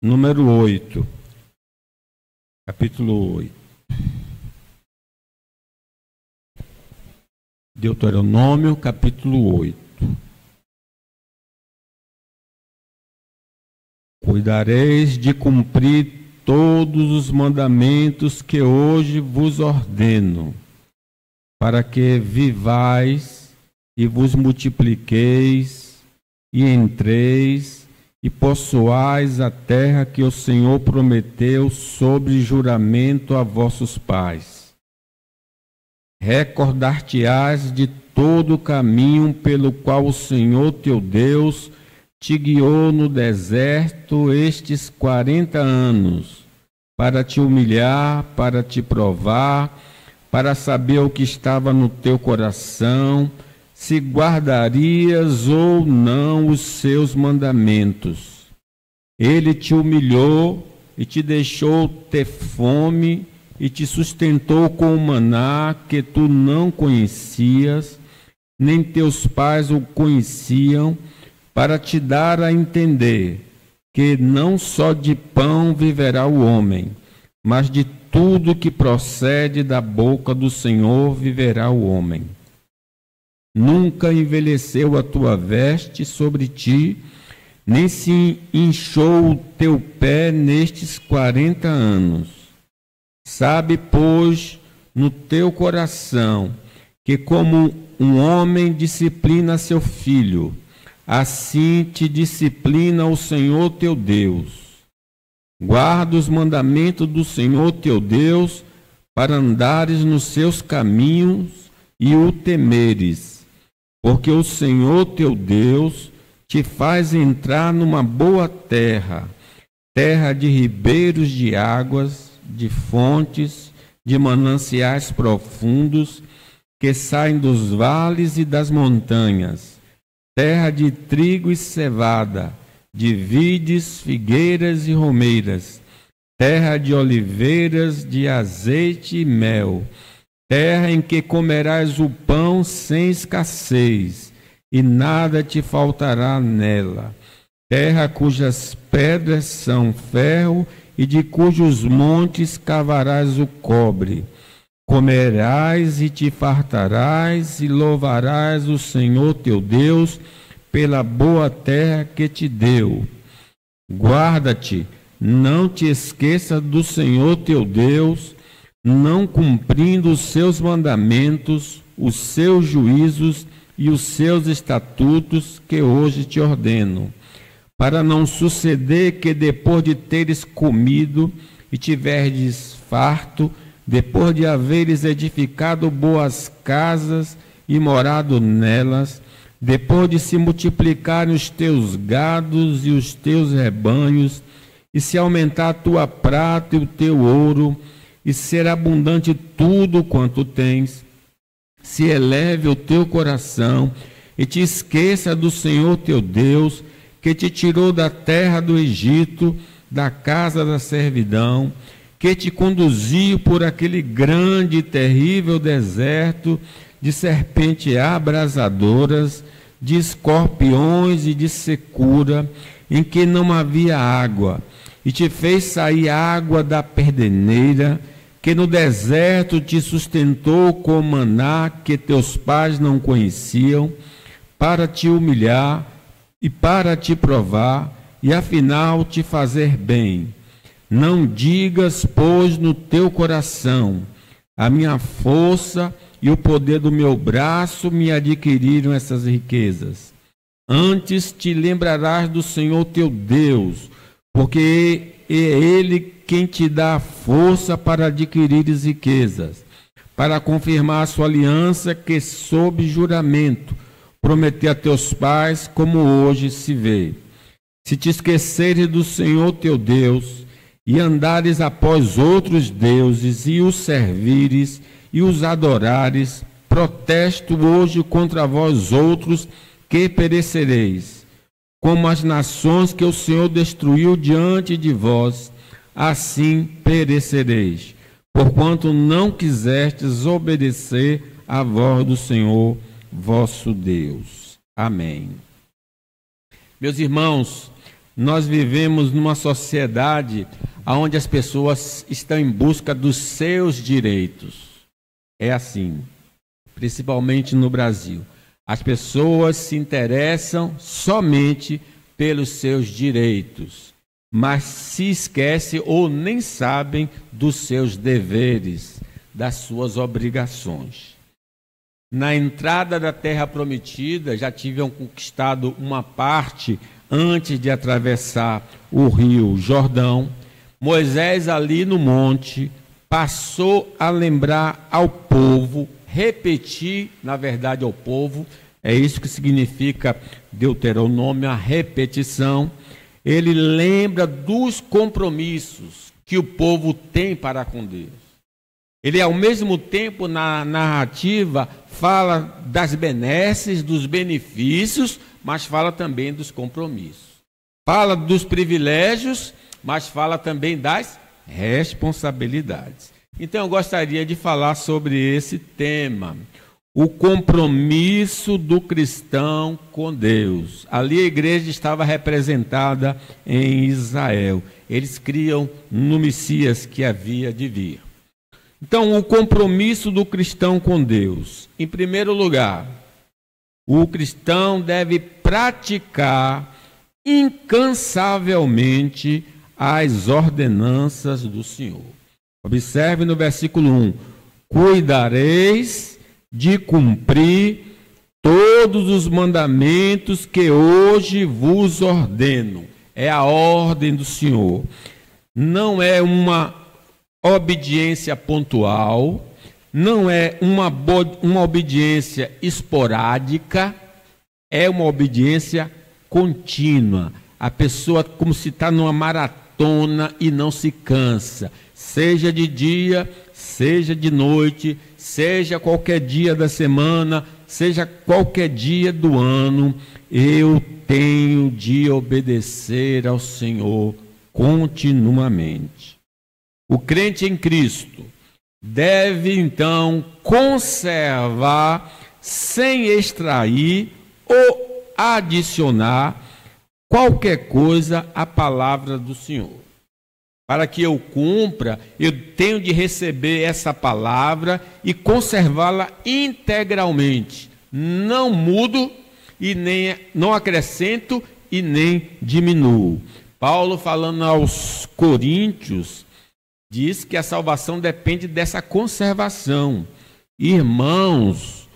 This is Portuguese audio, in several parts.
número 8. Capítulo 8. Deuteronômio, capítulo 8. Cuidareis de cumprir todos os mandamentos que hoje vos ordeno, para que vivais e vos multipliqueis e entreis e possuais a terra que o Senhor prometeu sobre juramento a vossos pais. Recordar-te-ás de todo o caminho pelo qual o Senhor teu Deus te guiou no deserto estes 40 anos, para te humilhar, para te provar, para saber o que estava no teu coração, se guardarias ou não os seus mandamentos. Ele te humilhou e te deixou ter fome e te sustentou com o maná que tu não conhecias, nem teus pais o conheciam, para te dar a entender que não só de pão viverá o homem, mas de tudo que procede da boca do Senhor viverá o homem. Nunca envelheceu a tua veste sobre ti, nem se inchou o teu pé nestes 40 anos. Sabe, pois, no teu coração, que como um homem disciplina seu filho, assim te disciplina o Senhor teu Deus. Guarda os mandamentos do Senhor teu Deus, para andares nos seus caminhos e o temeres, porque o Senhor teu Deus te faz entrar numa boa terra, terra de ribeiros de águas, de fontes, de mananciais profundos, que saem dos vales e das montanhas, terra de trigo e cevada, de vides, figueiras e romeiras, terra de oliveiras, de azeite e mel, terra em que comerás o pão sem escassez, e nada te faltará nela, terra cujas pedras são ferro, e de cujos montes cavarás o cobre. Comerás e te fartarás, e louvarás o Senhor teu Deus pela boa terra que te deu. Guarda-te, não te esqueça do Senhor teu Deus, não cumprindo os seus mandamentos, os seus juízos e os seus estatutos que hoje te ordeno, para não suceder que depois de teres comido e tiverdes farto, depois de haveres edificado boas casas e morado nelas, depois de se multiplicarem os teus gados e os teus rebanhos, e se aumentar a tua prata e o teu ouro, e ser abundante tudo quanto tens, se eleve o teu coração e te esqueça do Senhor teu Deus, que te tirou da terra do Egito, da casa da servidão, que te conduziu por aquele grande e terrível deserto de serpentes abrasadoras, de escorpiões e de secura, em que não havia água, e te fez sair água da perdeneira, que no deserto te sustentou com maná que teus pais não conheciam, para te humilhar e para te provar, e afinal te fazer bem. Não digas, pois, no teu coração: a minha força e o poder do meu braço me adquiriram essas riquezas. Antes te lembrarás do Senhor teu Deus, porque é Ele quem te dá a força para adquirires riquezas, para confirmar a sua aliança que, sob juramento, prometeu a teus pais, como hoje se vê. Se te esqueceres do Senhor teu Deus, e andares após outros deuses, e os servires, e os adorares, protesto hoje contra vós outros, que perecereis. Como as nações que o Senhor destruiu diante de vós, assim perecereis, porquanto não quisestes obedecer à voz do Senhor vosso Deus. Amém. Meus irmãos, nós vivemos numa sociedade onde as pessoas estão em busca dos seus direitos. É assim, principalmente no Brasil. As pessoas se interessam somente pelos seus direitos, mas se esquecem ou nem sabem dos seus deveres, das suas obrigações. Na entrada da Terra Prometida, já tinham conquistado uma parte antes de atravessar o rio Jordão. Moisés, ali no monte, passou a lembrar ao povo, repetir, na verdade, ao povo, é isso que significa Deuteronômio, a repetição. Ele lembra dos compromissos que o povo tem para com Deus. Ele, ao mesmo tempo, na narrativa, fala das benesses, dos benefícios, mas fala também dos compromissos. Fala dos privilégios, mas fala também das responsabilidades. Então, eu gostaria de falar sobre esse tema, o compromisso do cristão com Deus. Ali a igreja estava representada em Israel. Eles criam no Messias que havia de vir. Então, o compromisso do cristão com Deus. Em primeiro lugar, o cristão deve praticar incansavelmente as ordenanças do Senhor. Observe no versículo 1: cuidareis de cumprir todos os mandamentos que hoje vos ordeno. É a ordem do Senhor. Não é uma obediência pontual, não é uma obediência esporádica, é uma obediência contínua. A pessoa como se está numa maratona e não se cansa, seja de dia, seja de noite, seja qualquer dia da semana, seja qualquer dia do ano, eu tenho de obedecer ao Senhor continuamente. O crente em Cristo deve, então, conservar, sem extrair ou adicionar qualquer coisa à palavra do Senhor. Para que eu cumpra, eu tenho de receber essa palavra e conservá-la integralmente. Não mudo e nem não acrescento e nem diminuo. Paulo, falando aos Coríntios, diz que a salvação depende dessa conservação. Irmãos,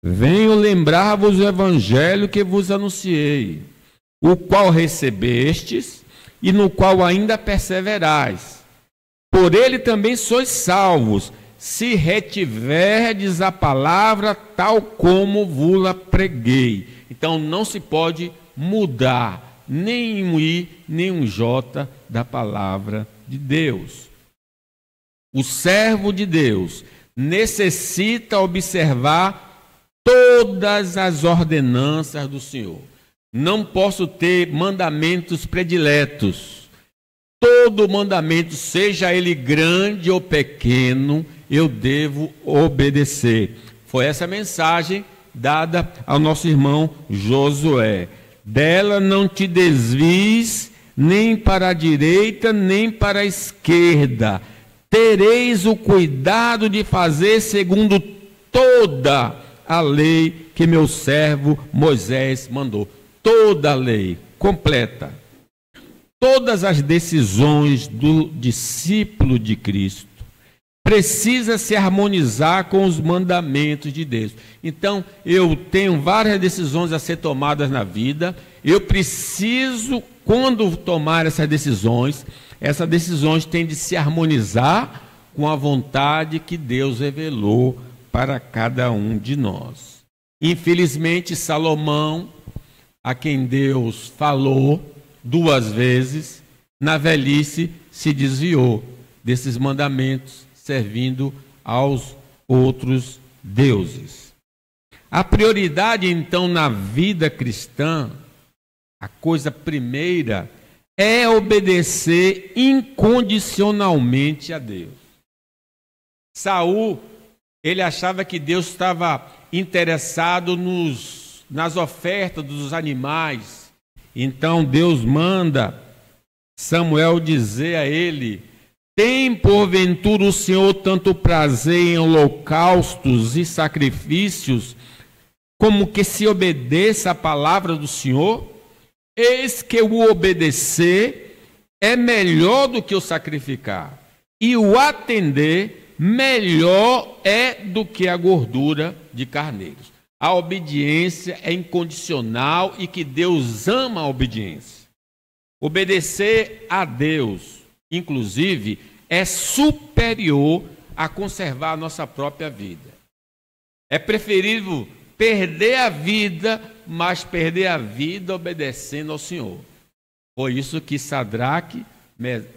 venho lembrar-vos o evangelho que vos anunciei, o qual recebestes e no qual ainda perseverais. Por ele também sois salvos, se retiverdes a palavra tal como vos-la preguei. Então não se pode mudar nem um i, nem um j da palavra de Deus. O servo de Deus necessita observar todas as ordenanças do Senhor. Não posso ter mandamentos prediletos. Todo mandamento, seja ele grande ou pequeno, eu devo obedecer. Foi essa mensagem dada ao nosso irmão Josué. Dela não te desvies nem para a direita, nem para a esquerda. Tereis o cuidado de fazer segundo toda a lei que meu servo Moisés mandou. Toda a lei completa. Todas as decisões do discípulo de Cristo precisa se harmonizar com os mandamentos de Deus. Então, eu tenho várias decisões a ser tomadas na vida. Eu preciso, quando tomar essas decisões têm de se harmonizar com a vontade que Deus revelou para cada um de nós. Infelizmente, Salomão, a quem Deus falou 2 vezes, na velhice se desviou desses mandamentos, servindo aos outros deuses. A prioridade, então, na vida cristã, a coisa primeira, é obedecer incondicionalmente a Deus. Saul, ele achava que Deus estava interessado nas ofertas dos animais. Então Deus manda Samuel dizer a ele: tem porventura o Senhor tanto prazer em holocaustos e sacrifícios, como que se obedeça a palavra do Senhor? Eis que o obedecer é melhor do que o sacrificar, e o atender melhor é do que a gordura de carneiros. A obediência é incondicional e que Deus ama a obediência. Obedecer a Deus, inclusive, é superior a conservar a nossa própria vida. É preferível perder a vida, mas perder a vida obedecendo ao Senhor. Foi isso que Sadraque,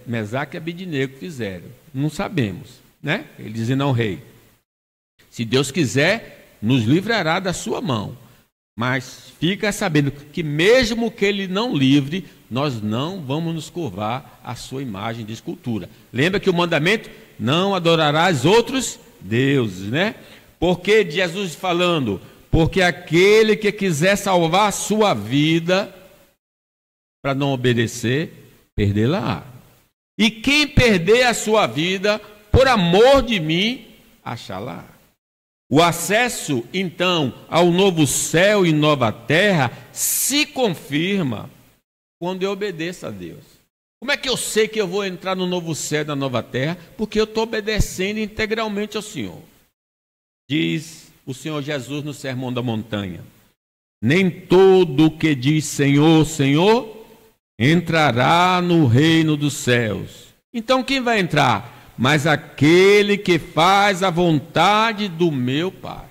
Mesaque e Abednego fizeram. Não sabemos, né? Eles dizem: não, rei, se Deus quiser, nos livrará da sua mão. Mas fica sabendo que mesmo que ele não livre, nós não vamos nos curvar à sua imagem de escultura. Lembra que o mandamento: não adorarás outros deuses, né? Porque Jesus falando: porque aquele que quiser salvar a sua vida, para não obedecer, perdê-la. E quem perder a sua vida, por amor de mim, achá-la. O acesso, então, ao novo céu e nova terra se confirma quando eu obedeço a Deus. Como é que eu sei que eu vou entrar no novo céu e na nova terra? Porque eu estou obedecendo integralmente ao Senhor. Diz o Senhor Jesus no Sermão da Montanha: nem todo o que diz Senhor, Senhor, entrará no reino dos céus. Então quem vai entrar? Mas aquele que faz a vontade do meu Pai.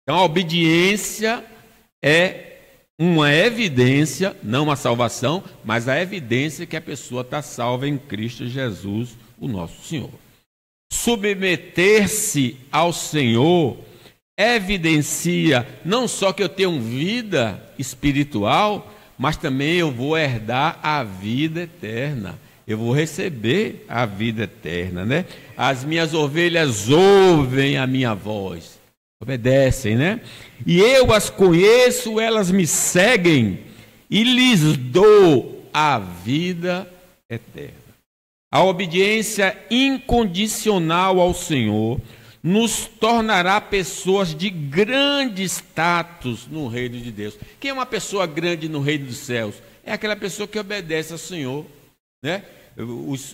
Então a obediência é uma evidência, não a salvação, mas a evidência que a pessoa está salva em Cristo Jesus, o nosso Senhor. Submeter-se ao Senhor evidencia não só que eu tenho vida espiritual, mas também eu vou herdar a vida eterna. Eu vou receber a vida eterna, né? As minhas ovelhas ouvem a minha voz, obedecem, né? E eu as conheço, elas me seguem e lhes dou a vida eterna. A obediência incondicional ao Senhor nos tornará pessoas de grande status no reino de Deus. Quem é uma pessoa grande no reino dos céus? É aquela pessoa que obedece ao Senhor, né?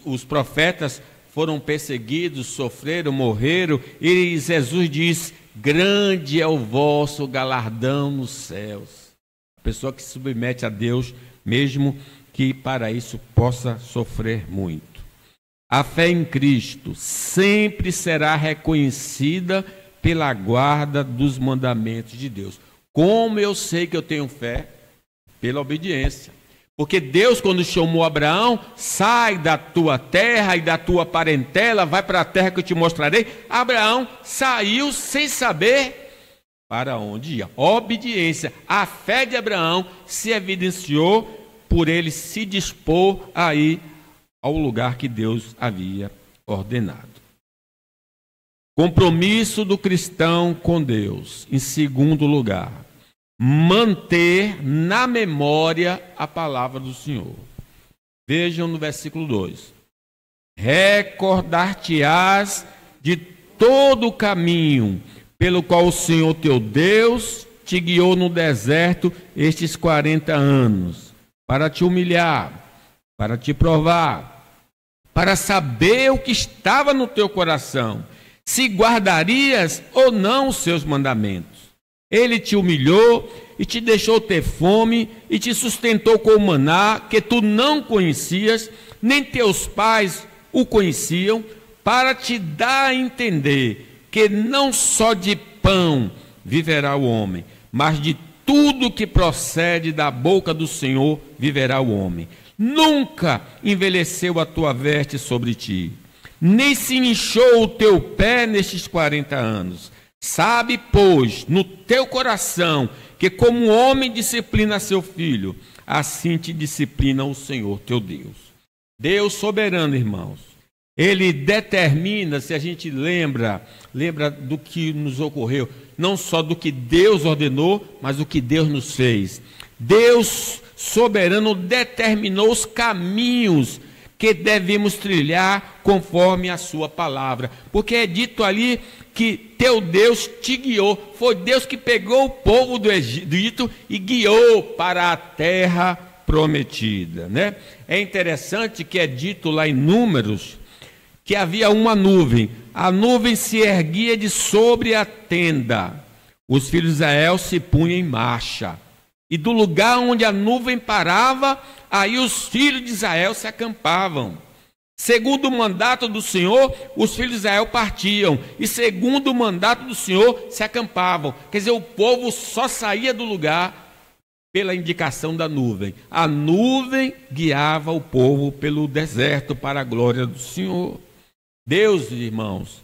Os profetas foram perseguidos, sofreram, morreram, e Jesus diz: grande é o vosso galardão nos céus. A pessoa que se submete a Deus, mesmo que para isso possa sofrer muito. A fé em Cristo sempre será reconhecida pela guarda dos mandamentos de Deus. Como eu sei que eu tenho fé? Pela obediência. Porque Deus, quando chamou Abraão: sai da tua terra e da tua parentela, vai para a terra que eu te mostrarei. Abraão saiu sem saber para onde ia. Obediência. A fé de Abraão se evidenciou por ele se dispor a ir ao lugar que Deus havia ordenado. Compromisso do cristão com Deus. Em segundo lugar, manter na memória a palavra do Senhor. Vejam no versículo 2: recordar-te-ás de todo o caminho pelo qual o Senhor teu Deus te guiou no deserto estes 40 anos, para te humilhar, para te provar, para saber o que estava no teu coração, se guardarias ou não os seus mandamentos. Ele te humilhou e te deixou ter fome e te sustentou com o maná que tu não conhecias, nem teus pais o conheciam, para te dar a entender que não só de pão viverá o homem, mas de tudo que procede da boca do Senhor viverá o homem. Nunca envelheceu a tua veste sobre ti, nem se inchou o teu pé nestes 40 anos. Sabe, pois, no teu coração, que como um homem disciplina seu filho, assim te disciplina o Senhor teu Deus. Deus soberano, irmãos, Ele determina, se a gente lembra do que nos ocorreu, não só do que Deus ordenou, mas do que Deus nos fez. Deus soberano determinou os caminhos que devemos trilhar conforme a sua palavra. Porque é dito ali que teu Deus te guiou. Foi Deus que pegou o povo do Egito e guiou para a terra prometida, né? É interessante que é dito lá em Números que havia uma nuvem. A nuvem se erguia de sobre a tenda. Os filhos de Israel se punham em marcha. E do lugar onde a nuvem parava, aí os filhos de Israel se acampavam. Segundo o mandato do Senhor, os filhos de Israel partiam. E segundo o mandato do Senhor, se acampavam. Quer dizer, o povo só saía do lugar pela indicação da nuvem. A nuvem guiava o povo pelo deserto para a glória do Senhor. Deus, irmãos,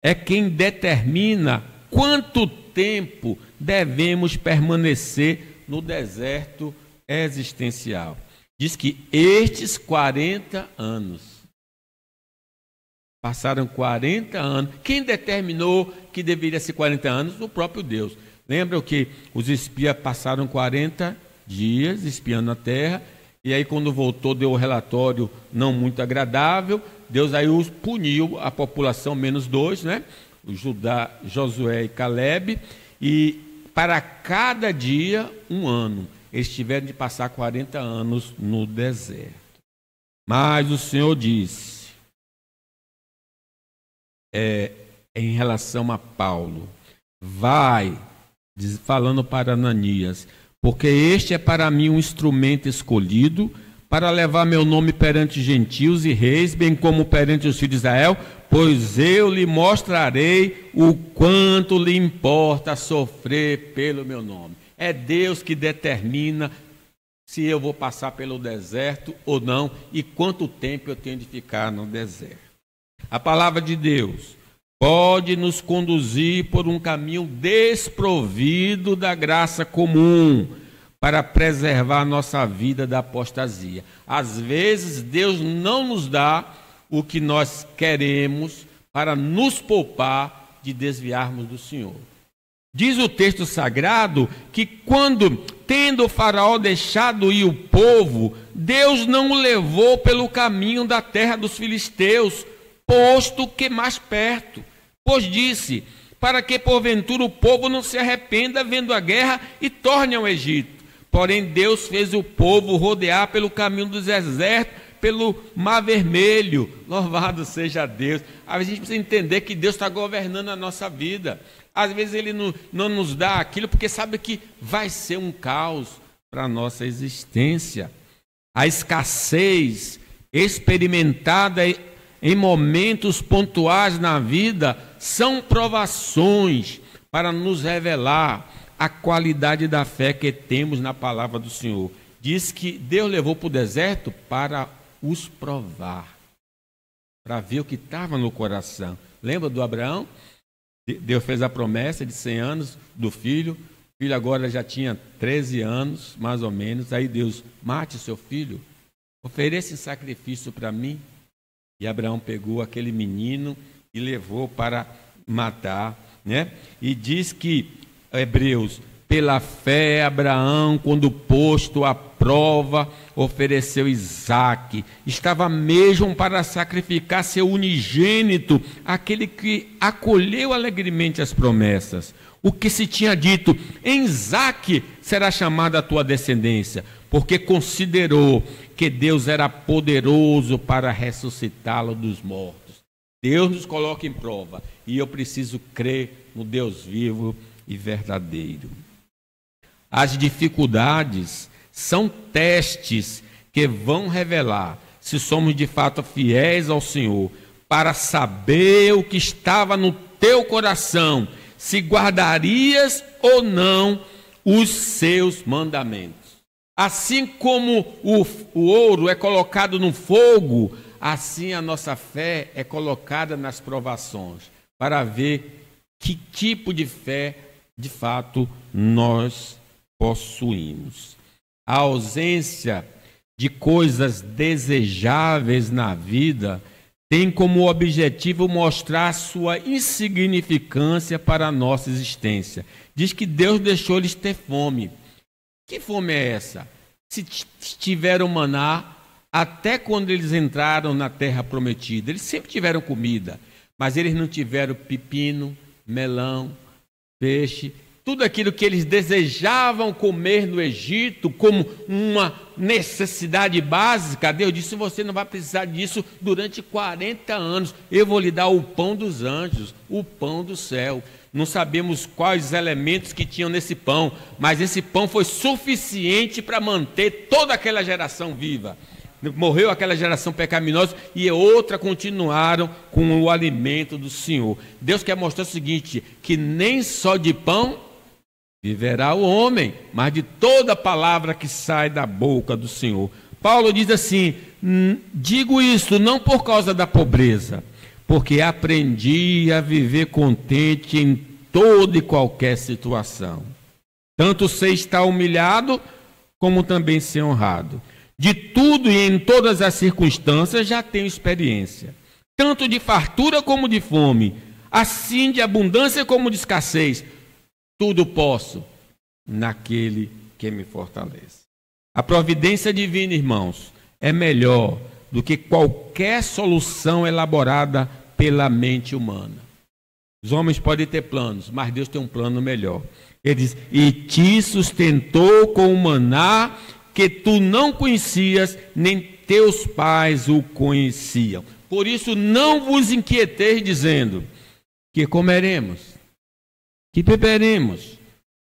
é quem determina quanto tempo devemos permanecer no deserto existencial. Diz que estes 40 anos, passaram 40 anos. Quem determinou que deveria ser 40 anos? O próprio Deus. Lembram que os espias passaram 40 dias espiando a terra, e aí quando voltou deu um relatório não muito agradável. Deus aí os puniu, a população menos 2, né? Judá, Josué e Calebe, e para cada dia 1 ano. Eles tiveram de passar 40 anos no deserto. Mas o Senhor disse, em relação a Paulo, vai, falando para Ananias, porque este é para mim um instrumento escolhido para levar meu nome perante gentios e reis, bem como perante os filhos de Israel, pois eu lhe mostrarei o quanto lhe importa sofrer pelo meu nome. É Deus que determina se eu vou passar pelo deserto ou não e quanto tempo eu tenho de ficar no deserto. A palavra de Deus pode nos conduzir por um caminho desprovido da graça comum para preservar a nossa vida da apostasia. Às vezes Deus não nos dá o que nós queremos para nos poupar de desviarmos do Senhor. Diz o texto sagrado que quando, tendo o faraó deixado ir o povo, Deus não o levou pelo caminho da terra dos filisteus, posto que mais perto. Pois disse, para que porventura o povo não se arrependa vendo a guerra e torne ao Egito. Porém Deus fez o povo rodear pelo caminho do deserto, pelo Mar Vermelho. Louvado seja Deus. A gente precisa entender que Deus está governando a nossa vida. Às vezes Ele não nos dá aquilo porque sabe que vai ser um caos para a nossa existência. A escassez experimentada em momentos pontuais na vida são provações para nos revelar a qualidade da fé que temos na palavra do Senhor. Diz que Deus levou para o deserto para os provar, para ver o que estava no coração. Lembra do Abraão? Deus fez a promessa de 100 anos do filho. O filho agora já tinha 13 anos, mais ou menos. Aí Deus, mate seu filho, ofereça em sacrifício para mim. E Abraão pegou aquele menino e levou para matar, né? E diz que, Hebreus, pela fé Abraão, quando posto à prova, ofereceu Isaque. Estava mesmo para sacrificar seu unigênito, aquele que acolheu alegremente as promessas. O que se tinha dito, em Isaque será chamada a tua descendência, porque considerou que Deus era poderoso para ressuscitá-lo dos mortos. Deus nos coloca em prova e eu preciso crer no Deus vivo e verdadeiro. As dificuldades são testes que vão revelar se somos de fato fiéis ao Senhor, para saber o que estava no teu coração, se guardarias ou não os seus mandamentos. Assim como o ouro é colocado no fogo, assim a nossa fé é colocada nas provações, para ver que tipo de fé, de fato, nós possuímos. A ausência de coisas desejáveis na vida tem como objetivo mostrar sua insignificância para a nossa existência. Diz que Deus deixou eles ter fome. Que fome é essa? tiveram maná até quando eles entraram na terra prometida. Eles sempre tiveram comida, mas eles não tiveram pepino, melão, peixe, tudo aquilo que eles desejavam comer no Egito como uma necessidade básica. Deus disse: você não vai precisar disso durante 40 anos. Eu vou lhe dar o pão dos anjos, o pão do céu. Não sabemos quais elementos que tinham nesse pão, mas esse pão foi suficiente para manter toda aquela geração viva. Morreu aquela geração pecaminosa e outra continuaram com o alimento do Senhor. Deus quer mostrar o seguinte, que nem só de pão viverá o homem, mas de toda palavra que sai da boca do Senhor. Paulo diz assim: digo isso não por causa da pobreza, porque aprendi a viver contente em toda e qualquer situação. Tanto sei estar humilhado, como também ser honrado. De tudo e em todas as circunstâncias já tenho experiência, tanto de fartura como de fome, assim de abundância como de escassez. Tudo posso naquele que me fortalece. A providência divina, irmãos, é melhor do que qualquer solução elaborada pela mente humana. Os homens podem ter planos, mas Deus tem um plano melhor. Ele diz: e te sustentou com o maná que tu não conhecias, nem teus pais o conheciam. Por isso não vos inquieteis dizendo: que comeremos, que beberemos,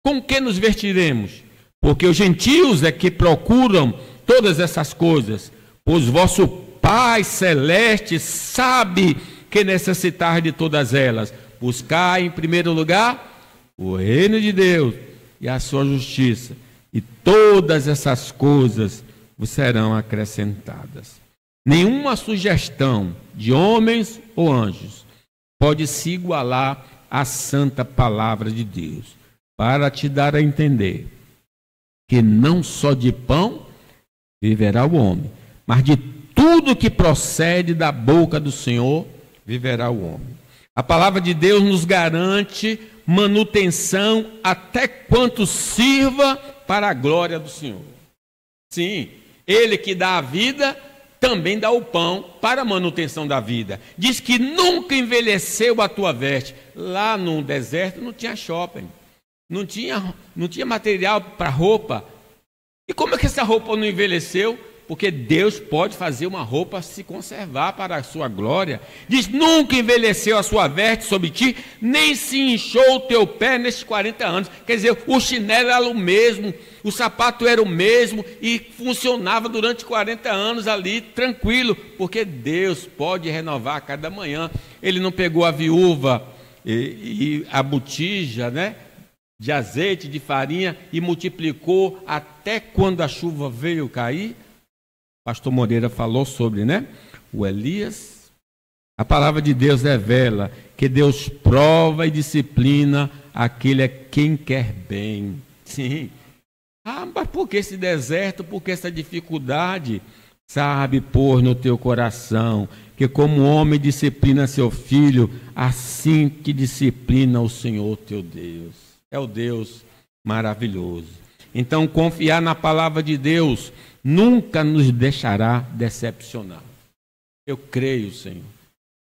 com que nos vestiremos? Porque os gentios é que procuram todas essas coisas, pois vosso Pai Celeste sabe que necessitar de todas elas. Buscai em primeiro lugar o reino de Deus e a sua justiça, e todas essas coisas vos serão acrescentadas. Nenhuma sugestão de homens ou anjos pode se igualar à santa palavra de Deus, para te dar a entender que não só de pão viverá o homem, mas de tudo que procede da boca do Senhor viverá o homem. A palavra de Deus nos garante manutenção até quanto sirva para a glória do Senhor. Sim, Ele que dá a vida também dá o pão para a manutenção da vida. Diz que nunca envelheceu a tua veste. Lá no deserto não tinha shopping, não tinha material para roupa. E como é que essa roupa não envelheceu? Porque Deus pode fazer uma roupa se conservar para a sua glória. Diz: nunca envelheceu a sua veste sobre ti, nem se inchou o teu pé nestes 40 anos. Quer dizer, o chinelo era o mesmo, o sapato era o mesmo e funcionava durante 40 anos ali, tranquilo, porque Deus pode renovar a cada manhã. Ele não pegou a viúva e a botija, né, de azeite, de farinha, e multiplicou até quando a chuva veio cair. Pastor Moreira falou sobre, né, o Elias. A palavra de Deus revela que Deus prova e disciplina aquele a quem quer bem. Sim. Mas por que esse deserto, por que essa dificuldade? Sabe pôr no teu coração que como homem disciplina seu filho, assim que disciplina o Senhor teu Deus. É o Deus maravilhoso. Então, confiar na palavra de Deus nunca nos deixará decepcionar. Eu creio, Senhor.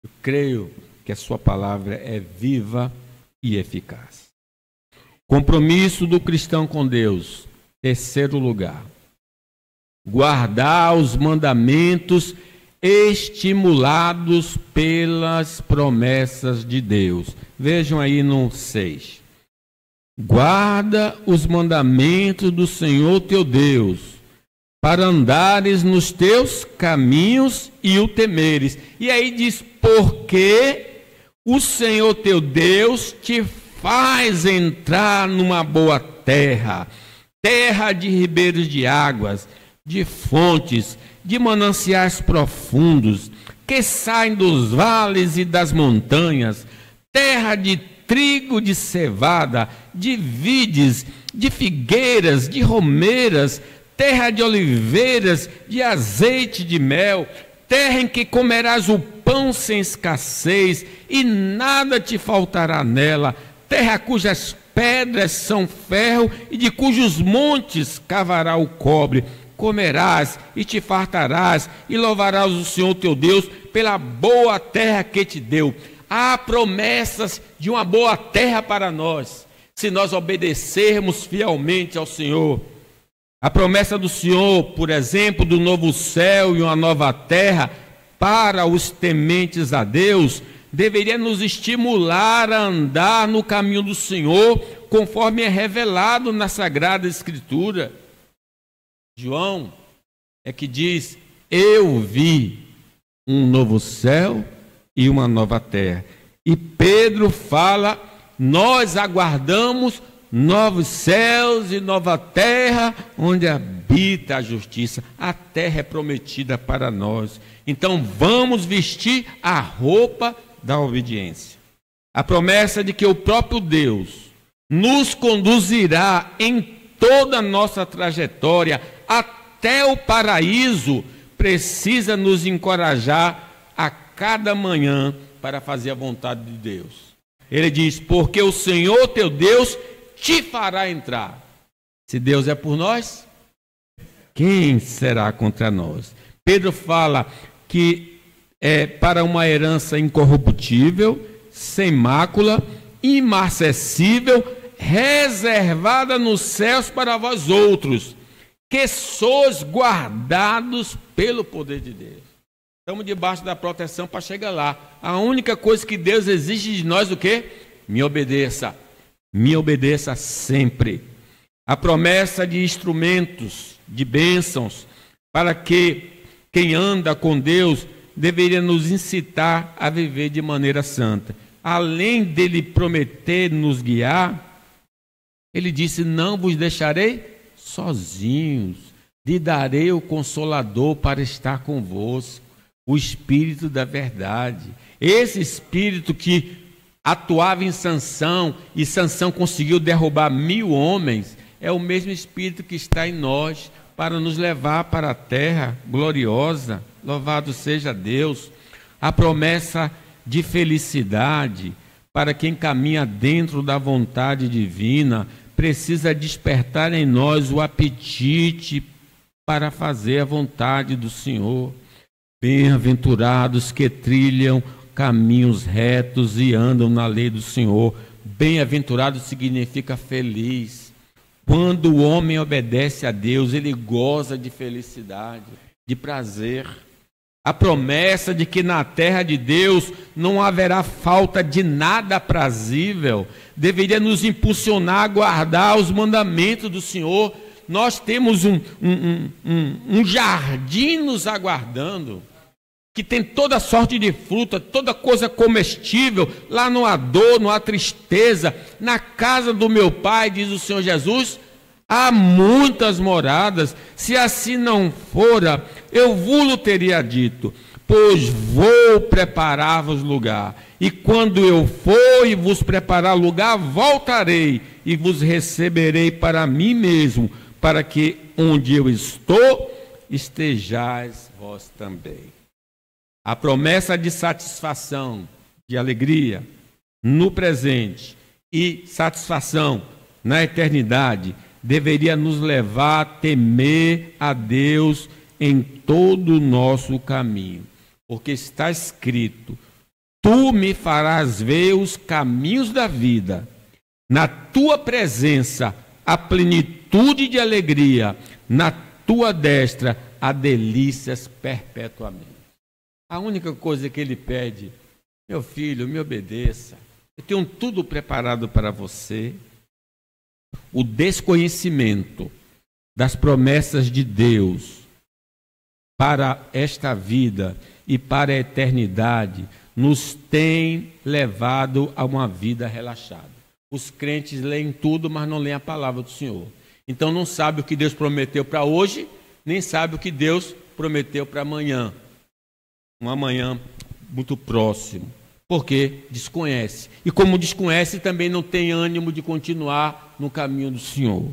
Eu creio que a sua palavra é viva e eficaz. Compromisso do cristão com Deus. Terceiro lugar. Guardar os mandamentos estimulados pelas promessas de Deus. Vejam aí no 6. Guarda os mandamentos do Senhor teu Deus, para andares nos teus caminhos e o temeres. E aí diz: porque o Senhor teu Deus te faz entrar numa boa terra, terra de ribeiros de águas, de fontes, de mananciais profundos, que saem dos vales e das montanhas, terra de trigo, de cevada, de vides, de figueiras, de romeiras, terra de oliveiras, de azeite de mel, terra em que comerás o pão sem escassez e nada te faltará nela, terra cujas pedras são ferro e de cujos montes cavará o cobre, comerás e te fartarás, e louvarás o Senhor teu Deus pela boa terra que te deu. Há promessas de uma boa terra para nós, se nós obedecermos fielmente ao Senhor. A promessa do Senhor, por exemplo, do novo céu e uma nova terra para os tementes a Deus, deveria nos estimular a andar no caminho do Senhor, conforme é revelado na Sagrada Escritura. João é que diz: eu vi um novo céu e uma nova terra. E Pedro fala: nós aguardamos novos céus e nova terra, onde habita a justiça. A terra é prometida para nós. Então vamos vestir a roupa da obediência. A promessa de que o próprio Deus nos conduzirá em toda a nossa trajetória até o paraíso precisa nos encorajar a cada manhã para fazer a vontade de Deus. Ele diz: porque o Senhor teu Deus te fará entrar. Se Deus é por nós, quem será contra nós? Pedro fala que é para uma herança incorruptível, sem mácula, imarcessível, reservada nos céus para vós outros, que sois guardados pelo poder de Deus. Estamos debaixo da proteção para chegar lá. A única coisa que Deus exige de nós, o quê? Me obedeça. Me obedeça sempre. A promessa de instrumentos, de bênçãos, para que quem anda com Deus deveria nos incitar a viver de maneira santa. Além dele prometer nos guiar, ele disse: não vos deixarei sozinhos, lhe darei o Consolador para estar convosco, o Espírito da verdade. Esse Espírito que atuava em Sansão, e Sansão conseguiu derrubar 1000 homens, é o mesmo Espírito que está em nós, para nos levar para a terra gloriosa. Louvado seja Deus. A promessa de felicidade para quem caminha dentro da vontade divina precisa despertar em nós o apetite para fazer a vontade do Senhor. Bem-aventurados que trilham caminhos retos e andam na lei do Senhor. Bem-aventurado significa feliz. Quando o homem obedece a Deus, ele goza de felicidade, de prazer. A promessa de que na terra de Deus não haverá falta de nada aprazível deveria nos impulsionar a guardar os mandamentos do Senhor. Nós temos um jardim nos aguardando, que tem toda sorte de fruta, toda coisa comestível. Lá não há dor, não há tristeza. Na casa do meu Pai, diz o Senhor Jesus, há muitas moradas. Se assim não fora, eu vos teria dito, pois vou preparar-vos lugar. E quando eu for e vos preparar lugar, voltarei e vos receberei para mim mesmo, para que onde eu estou, estejais vós também. A promessa de satisfação, de alegria no presente e satisfação na eternidade deveria nos levar a temer a Deus em todo o nosso caminho. Porque está escrito: tu me farás ver os caminhos da vida. Na tua presença há plenitude de alegria. Na tua destra há delícias perpetuamente. A única coisa que ele pede: meu filho, me obedeça. Eu tenho tudo preparado para você. O desconhecimento das promessas de Deus para esta vida e para a eternidade nos tem levado a uma vida relaxada. Os crentes leem tudo, mas não leem a palavra do Senhor. Então não sabe o que Deus prometeu para hoje, nem sabe o que Deus prometeu para amanhã. Um amanhã muito próximo. Porque desconhece. E como desconhece, também não tem ânimo de continuar no caminho do Senhor.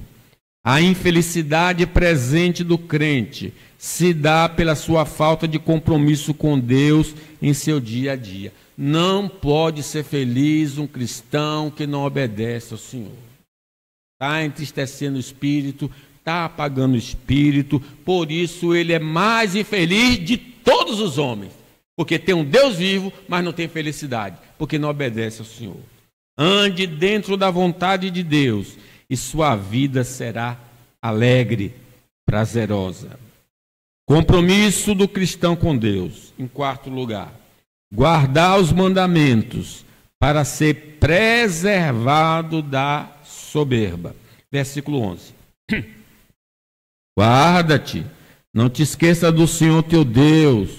A infelicidade presente do crente se dá pela sua falta de compromisso com Deus em seu dia a dia. Não pode ser feliz um cristão que não obedece ao Senhor. Está entristecendo o espírito, está apagando o espírito, por isso ele é mais infeliz de todos os homens, porque tem um Deus vivo, mas não tem felicidade, porque não obedece ao Senhor. Ande dentro da vontade de Deus e sua vida será alegre, prazerosa. Compromisso do cristão com Deus. Em quarto lugar, guardar os mandamentos para ser preservado da soberba. Versículo 11. Guarda-te, não te esqueça do Senhor teu Deus,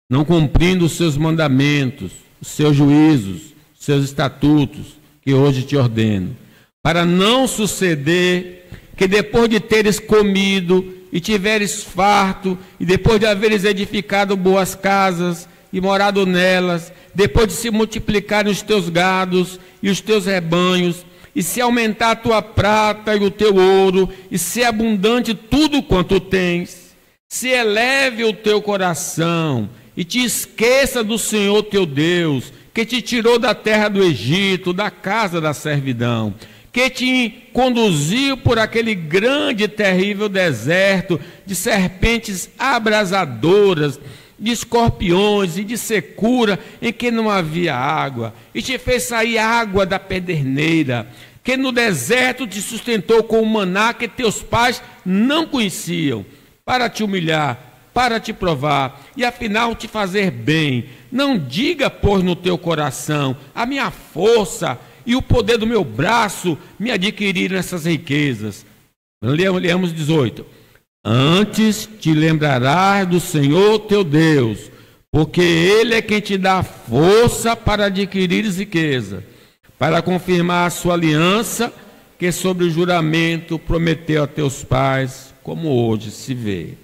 não cumprindo os seus mandamentos, os seus juízos, os seus estatutos, que hoje te ordeno, para não suceder que depois de teres comido e tiveres farto, e depois de haveres edificado boas casas e morado nelas, depois de se multiplicarem os teus gados e os teus rebanhos, e se aumentar a tua prata e o teu ouro, e se abundante tudo quanto tens, se eleve o teu coração, e te esqueça do Senhor teu Deus, que te tirou da terra do Egito, da casa da servidão, que te conduziu por aquele grande e terrível deserto, de serpentes abrasadoras, de escorpiões e de secura, em que não havia água, e te fez sair água da pederneira, que no deserto te sustentou com o maná que teus pais não conheciam, para te humilhar, para te provar, e afinal te fazer bem. Não diga, pois, no teu coração, a minha força e o poder do meu braço me adquiriram essas riquezas. Leamos 18. Antes te lembrarás do Senhor teu Deus, porque Ele é quem te dá força para adquirir riqueza, para confirmar a sua aliança, que sobre o juramento prometeu a teus pais, como hoje se vê.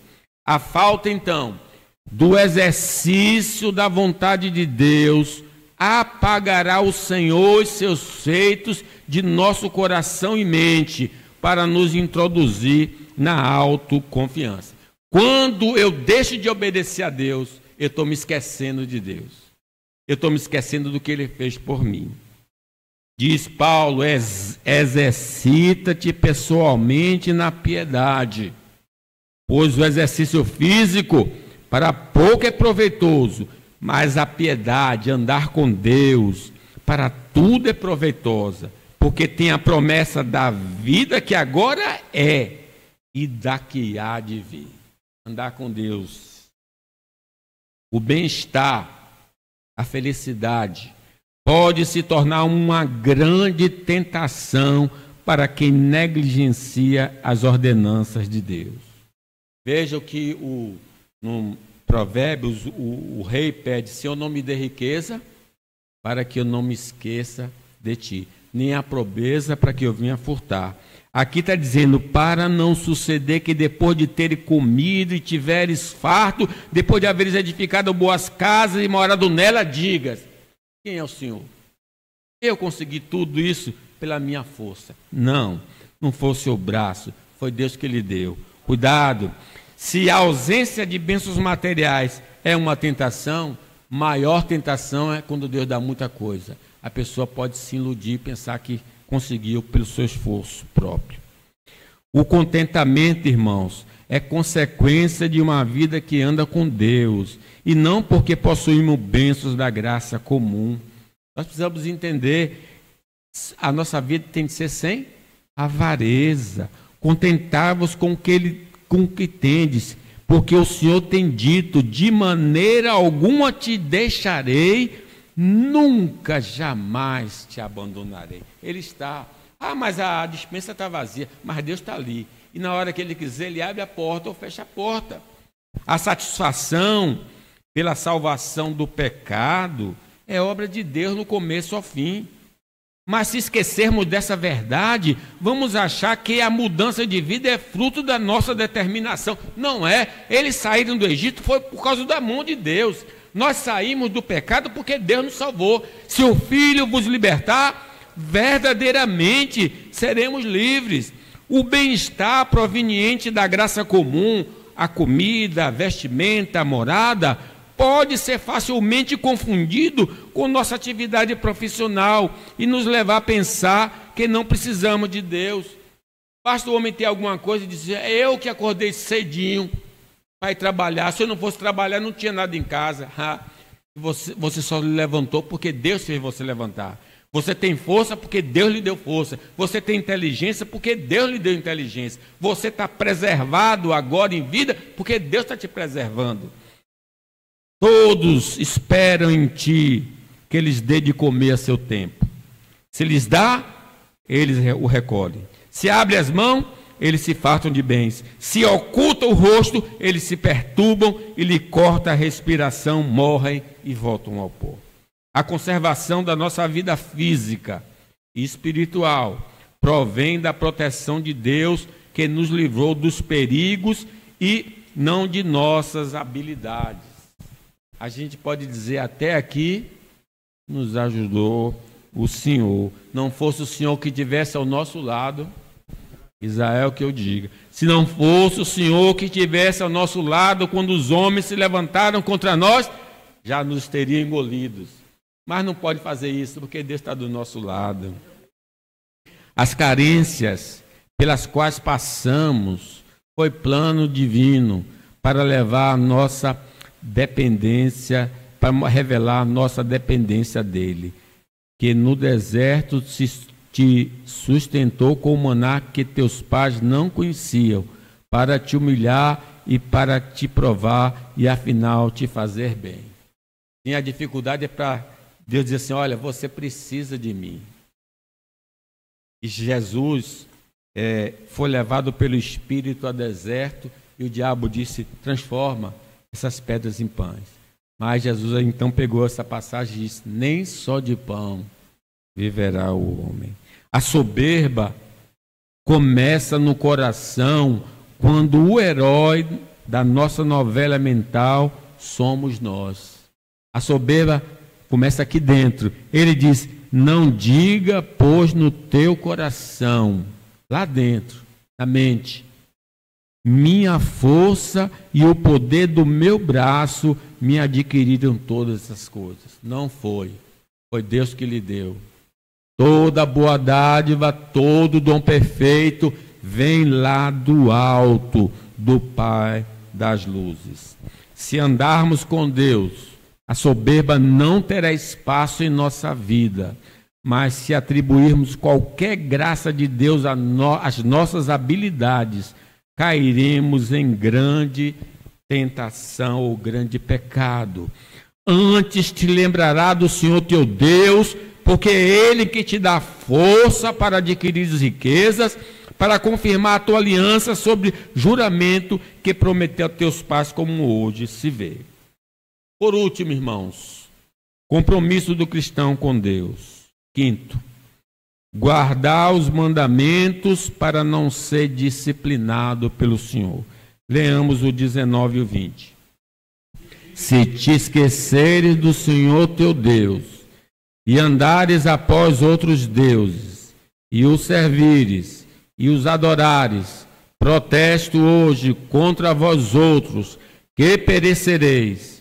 A falta, então, do exercício da vontade de Deus apagará o Senhor e seus feitos de nosso coração e mente, para nos introduzir na autoconfiança. Quando eu deixo de obedecer a Deus, eu estou me esquecendo de Deus. Eu estou me esquecendo do que Ele fez por mim. Diz Paulo, exercita-te pessoalmente na piedade, pois o exercício físico para pouco é proveitoso, mas a piedade, andar com Deus, para tudo é proveitosa, porque tem a promessa da vida que agora é e da que há de vir. Andar com Deus, o bem-estar, a felicidade, pode se tornar uma grande tentação para quem negligencia as ordenanças de Deus. Veja o que no Provérbios o rei pede: Senhor, não me dê riqueza, para que eu não me esqueça de ti, nem a pobreza para que eu venha furtar. Aqui está dizendo, para não suceder que depois de teres comido e tiveres farto, depois de haveres edificado boas casas e morado nela, digas, quem é o Senhor? Eu consegui tudo isso pela minha força. Não foi o seu braço, foi Deus que lhe deu. Cuidado, se a ausência de bênçãos materiais é uma tentação, maior tentação é quando Deus dá muita coisa. A pessoa pode se iludir e pensar que conseguiu pelo seu esforço próprio. O contentamento, irmãos, é consequência de uma vida que anda com Deus, e não porque possuímos bênçãos da graça comum. Nós precisamos entender, a nossa vida tem de ser sem avareza, contentar-vos com o que tendes, porque o Senhor tem dito, de maneira alguma te deixarei, nunca, jamais te abandonarei. Ele está, mas a despensa está vazia, mas Deus está ali, e na hora que Ele quiser, Ele abre a porta ou fecha a porta. A satisfação pela salvação do pecado é obra de Deus no começo ao fim. Mas se esquecermos dessa verdade, vamos achar que a mudança de vida é fruto da nossa determinação. Não é. Eles saíram do Egito foi por causa da mão de Deus. Nós saímos do pecado porque Deus nos salvou. Se o Filho vos libertar, verdadeiramente seremos livres. O bem-estar proveniente da graça comum, a comida, a vestimenta, a morada, pode ser facilmente confundido com nossa atividade profissional e nos levar a pensar que não precisamos de Deus. Basta o homem ter alguma coisa e dizer, é eu que acordei cedinho para ir trabalhar. Se eu não fosse trabalhar, não tinha nada em casa. Você só levantou porque Deus fez você levantar. Você tem força porque Deus lhe deu força. Você tem inteligência porque Deus lhe deu inteligência. Você está preservado agora em vida porque Deus está te preservando. Todos esperam em ti que eles dê de comer a seu tempo. Se lhes dá, eles o recolhem. Se abre as mãos, eles se fartam de bens. Se oculta o rosto, eles se perturbam e lhe corta a respiração, morrem e voltam ao pó. A conservação da nossa vida física e espiritual provém da proteção de Deus que nos livrou dos perigos e não de nossas habilidades. A gente pode dizer até aqui, nos ajudou o Senhor. Não fosse o Senhor que estivesse ao nosso lado, Israel que eu diga, se não fosse o Senhor que estivesse ao nosso lado quando os homens se levantaram contra nós, já nos teria engolidos. Mas não pode fazer isso, porque Deus está do nosso lado. As carências pelas quais passamos foi plano divino para levar a nossa dependência, para revelar a nossa dependência dele, que no deserto te sustentou com o maná que teus pais não conheciam, para te humilhar e para te provar e afinal te fazer bem. E a dificuldade é para Deus dizer assim, olha, você precisa de mim. E Jesus foi levado pelo Espírito ao deserto e o diabo disse, transforma essas pedras em pães. Mas Jesus então pegou essa passagem e disse, nem só de pão viverá o homem. A soberba começa no coração quando o herói da nossa novela mental somos nós. A soberba começa aqui dentro. Ele diz, não diga, pois no teu coração, lá dentro, na mente, minha força e o poder do meu braço me adquiriram todas essas coisas. Não foi. Foi Deus que lhe deu. Toda boa dádiva, todo dom perfeito vem lá do alto, do Pai das luzes. Se andarmos com Deus, a soberba não terá espaço em nossa vida, mas se atribuirmos qualquer graça de Deus às nossas habilidades, cairemos em grande tentação ou grande pecado. Antes te lembrará do Senhor teu Deus, porque é Ele que te dá força para adquirir as riquezas, para confirmar a tua aliança sobre juramento que prometeu a teus pais, como hoje se vê. Por último, irmãos, compromisso do cristão com Deus. Quinto, guardar os mandamentos para não ser disciplinado pelo Senhor. Leamos o 19 e o 20. Se te esqueceres do Senhor teu Deus, e andares após outros deuses, e os servires, e os adorares, protesto hoje contra vós outros, que perecereis,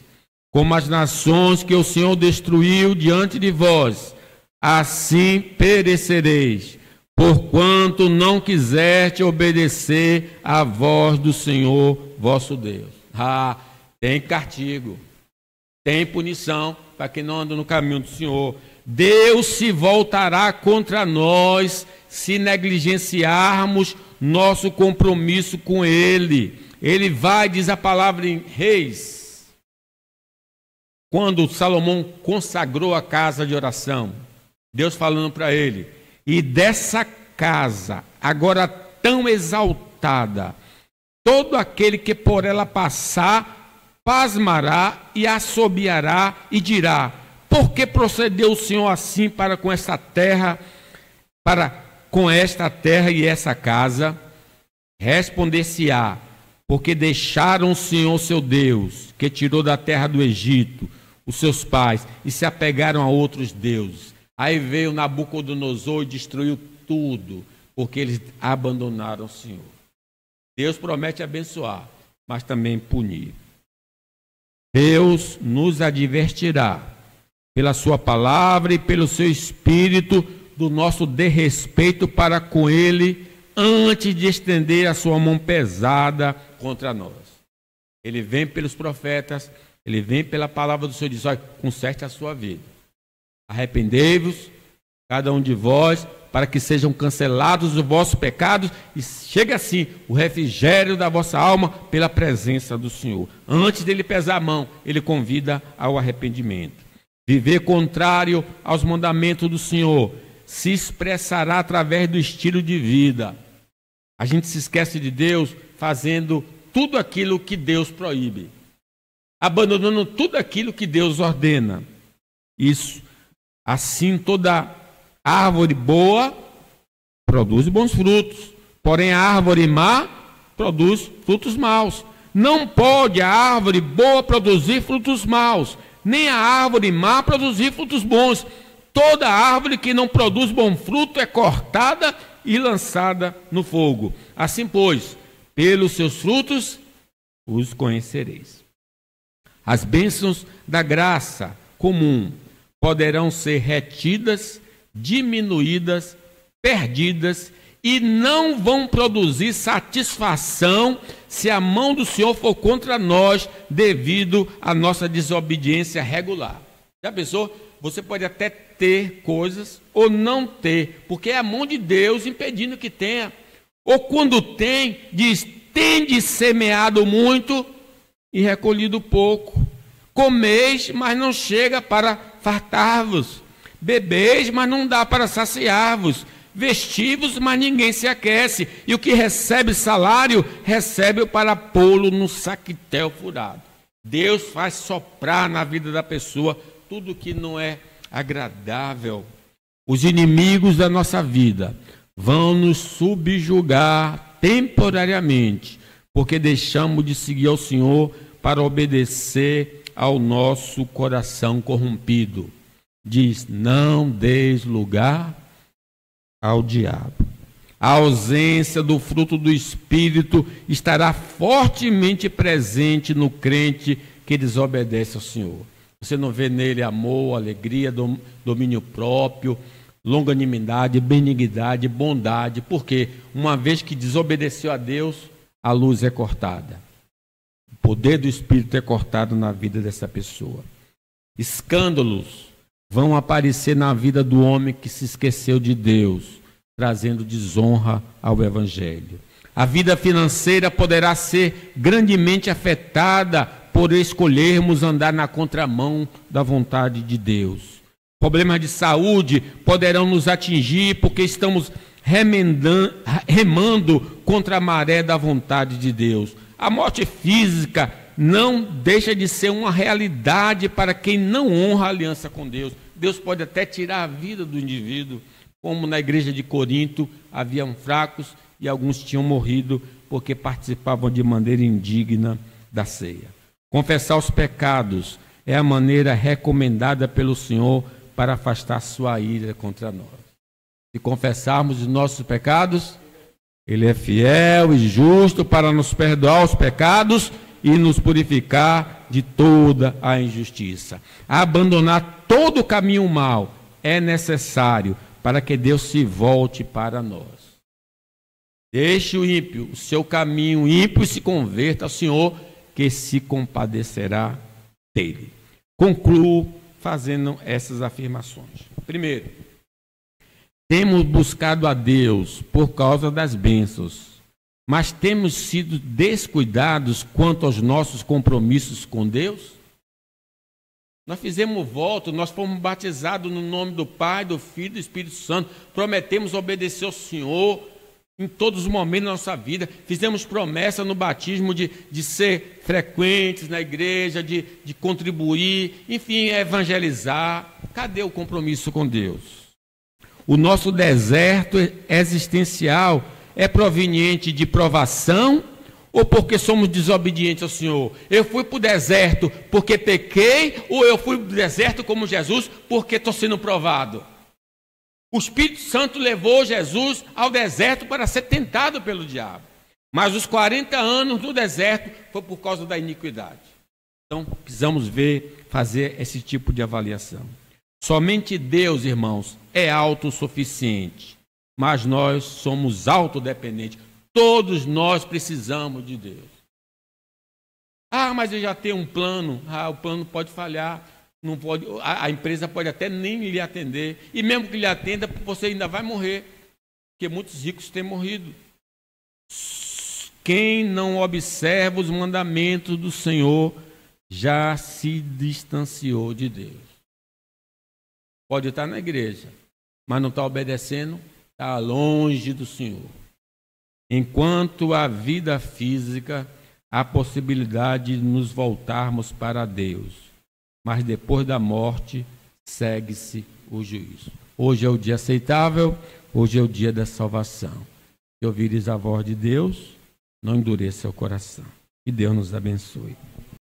como as nações que o Senhor destruiu diante de vós, assim perecereis, porquanto não quiseste obedecer à voz do Senhor vosso Deus. Tem castigo, tem punição para quem não anda no caminho do Senhor. Deus se voltará contra nós se negligenciarmos nosso compromisso com Ele. Ele vai, diz a palavra em Reis, quando Salomão consagrou a casa de oração, Deus falando para ele, e dessa casa, agora tão exaltada, todo aquele que por ela passar, pasmará e assobiará e dirá, por que procedeu o Senhor assim para com esta terra, e essa casa? Responder-se-á, porque deixaram o Senhor seu Deus, que tirou da terra do Egito os seus pais, e se apegaram a outros deuses. Aí veio Nabucodonosor e destruiu tudo, porque eles abandonaram o Senhor. Deus promete abençoar, mas também punir. Deus nos advertirá, pela sua palavra e pelo seu Espírito, do nosso desrespeito para com Ele, antes de estender a sua mão pesada contra nós. Ele vem pelos profetas, ele vem pela palavra do Senhor e diz: olha, conserte a sua vida. Arrependei-vos, cada um de vós, para que sejam cancelados os vossos pecados, e chegue assim o refrigério da vossa alma pela presença do Senhor. Antes dele pesar a mão, ele convida ao arrependimento. Viver contrário aos mandamentos do Senhor se expressará através do estilo de vida. A gente se esquece de Deus fazendo tudo aquilo que Deus proíbe, abandonando tudo aquilo que Deus ordena. Isso, assim, toda árvore boa produz bons frutos, porém a árvore má produz frutos maus. Não pode a árvore boa produzir frutos maus, nem a árvore má produzir frutos bons. Toda árvore que não produz bom fruto é cortada e lançada no fogo. Assim, pois, pelos seus frutos os conhecereis. As bênçãos da graça comum poderão ser retidas, diminuídas, perdidas, e não vão produzir satisfação se a mão do Senhor for contra nós devido à nossa desobediência regular. Já pensou? Você pode até ter coisas ou não ter, porque é a mão de Deus impedindo que tenha. Ou quando tem, diz: tende semeado muito e recolhido pouco. Comeis, mas não chega para fartar-vos. Bebeis, mas não dá para saciar-vos. Vestivos, mas ninguém se aquece. E o que recebe salário, recebe para pô-lo no saquitel furado. Deus faz soprar na vida da pessoa tudo que não é agradável. Os inimigos da nossa vida vão nos subjugar temporariamente, porque deixamos de seguir ao Senhor para obedecer ao nosso coração corrompido. Diz: não deis lugar ao diabo. A ausência do fruto do Espírito estará fortemente presente no crente que desobedece ao Senhor. Você não vê nele amor, alegria, domínio próprio, longanimidade, benignidade, bondade. Porque uma vez que desobedeceu a Deus, a luz é cortada. O poder do Espírito é cortado na vida dessa pessoa. Escândalos vão aparecer na vida do homem que se esqueceu de Deus, trazendo desonra ao Evangelho. A vida financeira poderá ser grandemente afetada por escolhermos andar na contramão da vontade de Deus. Problemas de saúde poderão nos atingir porque estamos remando contra a maré da vontade de Deus. A morte física não deixa de ser uma realidade para quem não honra a aliança com Deus. Deus pode até tirar a vida do indivíduo, como na igreja de Corinto haviam fracos e alguns tinham morrido porque participavam de maneira indigna da ceia. Confessar os pecados é a maneira recomendada pelo Senhor para afastar sua ira contra nós. Se confessarmos os nossos pecados, Ele é fiel e justo para nos perdoar os pecados e nos purificar de toda a injustiça. Abandonar todo o caminho mau é necessário para que Deus se volte para nós. Deixe o ímpio, o seu caminho ímpio, e se converta ao Senhor, que se compadecerá dele. Concluo fazendo essas afirmações. Primeiro, temos buscado a Deus por causa das bênçãos, mas temos sido descuidados quanto aos nossos compromissos com Deus? Nós fizemos voto, nós fomos batizados no nome do Pai, do Filho e do Espírito Santo, prometemos obedecer ao Senhor em todos os momentos da nossa vida, fizemos promessa no batismo de ser frequentes na igreja, de contribuir, enfim, evangelizar. Cadê o compromisso com Deus? O nosso deserto existencial é proveniente de provação ou porque somos desobedientes ao Senhor? Eu fui para o deserto porque pequei, ou eu fui para o deserto como Jesus porque estou sendo provado? O Espírito Santo levou Jesus ao deserto para ser tentado pelo diabo. Mas os 40 anos no deserto foi por causa da iniquidade. Então, precisamos fazer esse tipo de avaliação. Somente Deus, irmãos, é autossuficiente. mas nós somos autodependentes. Todos nós precisamos de Deus. Ah, mas eu já tenho um plano. Ah, o plano pode falhar. Não pode, a empresa pode até nem lhe atender. E mesmo que lhe atenda, você ainda vai morrer. Porque muitos ricos têm morrido. Quem não observa os mandamentos do Senhor já se distanciou de Deus. Pode estar na igreja, mas não está obedecendo, está longe do Senhor. Enquanto a vida física, há possibilidade de nos voltarmos para Deus, mas depois da morte, segue-se o juízo. Hoje é o dia aceitável, hoje é o dia da salvação. Se ouvires a voz de Deus, não endureça o coração. Que Deus nos abençoe.